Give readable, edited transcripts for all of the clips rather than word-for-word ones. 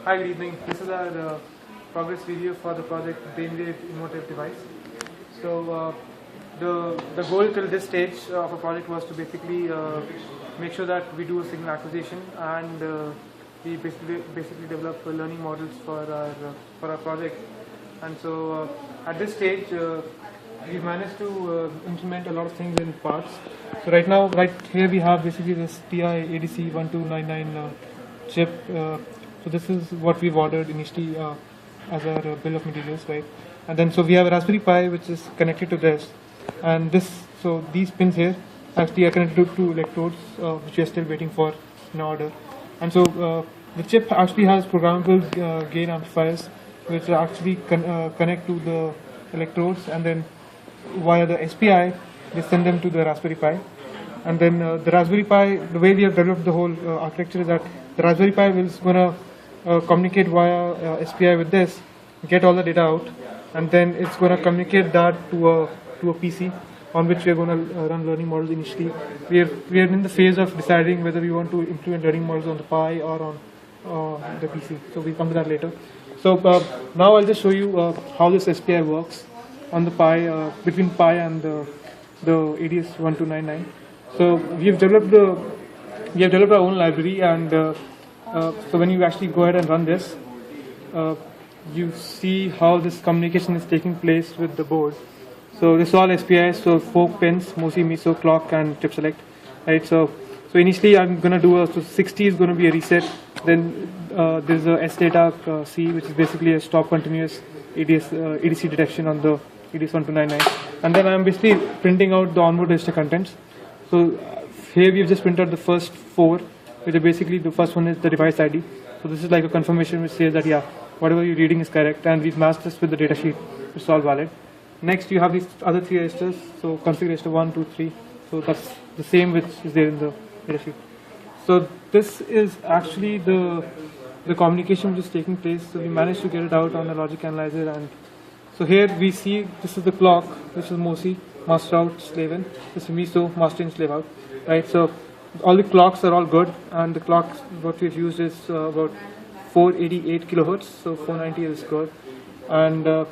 Hi, good evening. This is our progress video for the project BrainWav Emotiv device. So the goal till this stage of a project was to basically make sure that we do a signal acquisition and we basically develop learning models for our project. And so at this stage we've managed to implement a lot of things in parts. So right here we have basically this TI ADC 1299 chip. So this is what we've ordered initially as our bill of materials, right? And then so we have a Raspberry Pi which is connected to this, and so these pins here actually are connected to two electrodes which we are still waiting for in order. And so the chip actually has programmable gain amplifiers which actually connect to the electrodes, and then via the SPI they send them to the Raspberry Pi. And then the Raspberry Pi, the way we have developed the whole architecture is that the Raspberry Pi is going to communicate via SPI with this, get all the data out, and then it's going to communicate that to a PC on which we are going to run learning models initially. We are in the phase of deciding whether we want to implement learning models on the Pi or on the PC. So we'll come to that later. So now I'll just show you how this SPI works on the Pi, between Pi and the ADS1299. So we have developed our own library, and so when you actually go ahead and run this, you see how this communication is taking place with the board. So this is all SPIs, so 4 pins, MOSI, MISO, clock, and chip select. Right. So initially I'm going to do so 60 is going to be a reset. Then there's a SData C, which is basically a stop continuous ADC detection on the ADS1299, and then I'm basically printing out the onboard register contents. So here we've just printed out the first 4, which are basically, the first one is the device ID. So this is like a confirmation which says that yeah, whatever you're reading is correct, and we've matched this with the datasheet, which is all valid. Next you have these other 3 registers, so config register 1, 2, 3. So that's the same which is there in the datasheet. So this is actually the communication which is taking place. So we managed to get it out on the logic analyzer, and so here we see this is the clock, which is MOSI, master out, slave in. This is MISO, master in, slave out. Right. So all the clocks are all good, and the clocks what we've used is about 488 kilohertz. So 490 is good, and so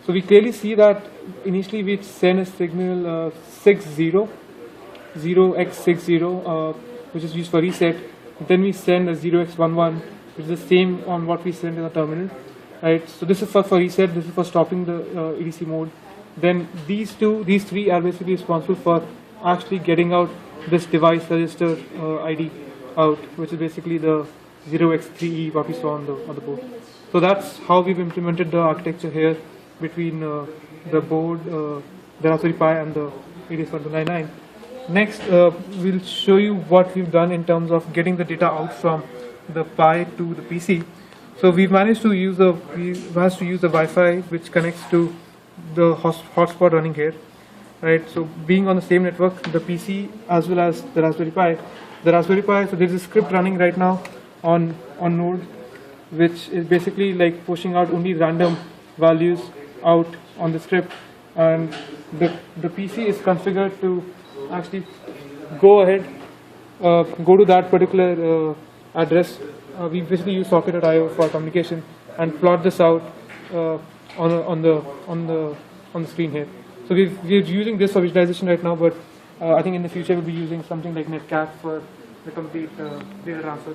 we clearly see that initially we send a signal 0x60, which is used for reset. Then we send a 0x11, which is the same on what we send in the terminal. Right. So this is for reset. This is for stopping the EDC mode. Then these 3 are basically responsible for actually getting out this device register ID out, which is basically the 0x3E what we saw on the board. So that's how we've implemented the architecture here between the board, the Raspberry Pi, and the ADS1299. Next, we'll show you what we've done in terms of getting the data out from the Pi to the PC. So we've managed to use the Wi-Fi which connects to the hotspot running here. Right. So being on the same network, the PC as well as the Raspberry Pi. So there's a script running right now on Node, which is basically like pushing out only random values out on the script, and the PC is configured to actually go ahead, go to that particular address. We basically use socket.io for communication and plot this out on the screen here. So we're using this for visualization right now, but I think in the future we'll be using something like netcat for the complete data transfer.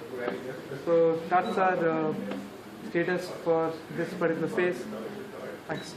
So that's our status for this particular phase. Thanks.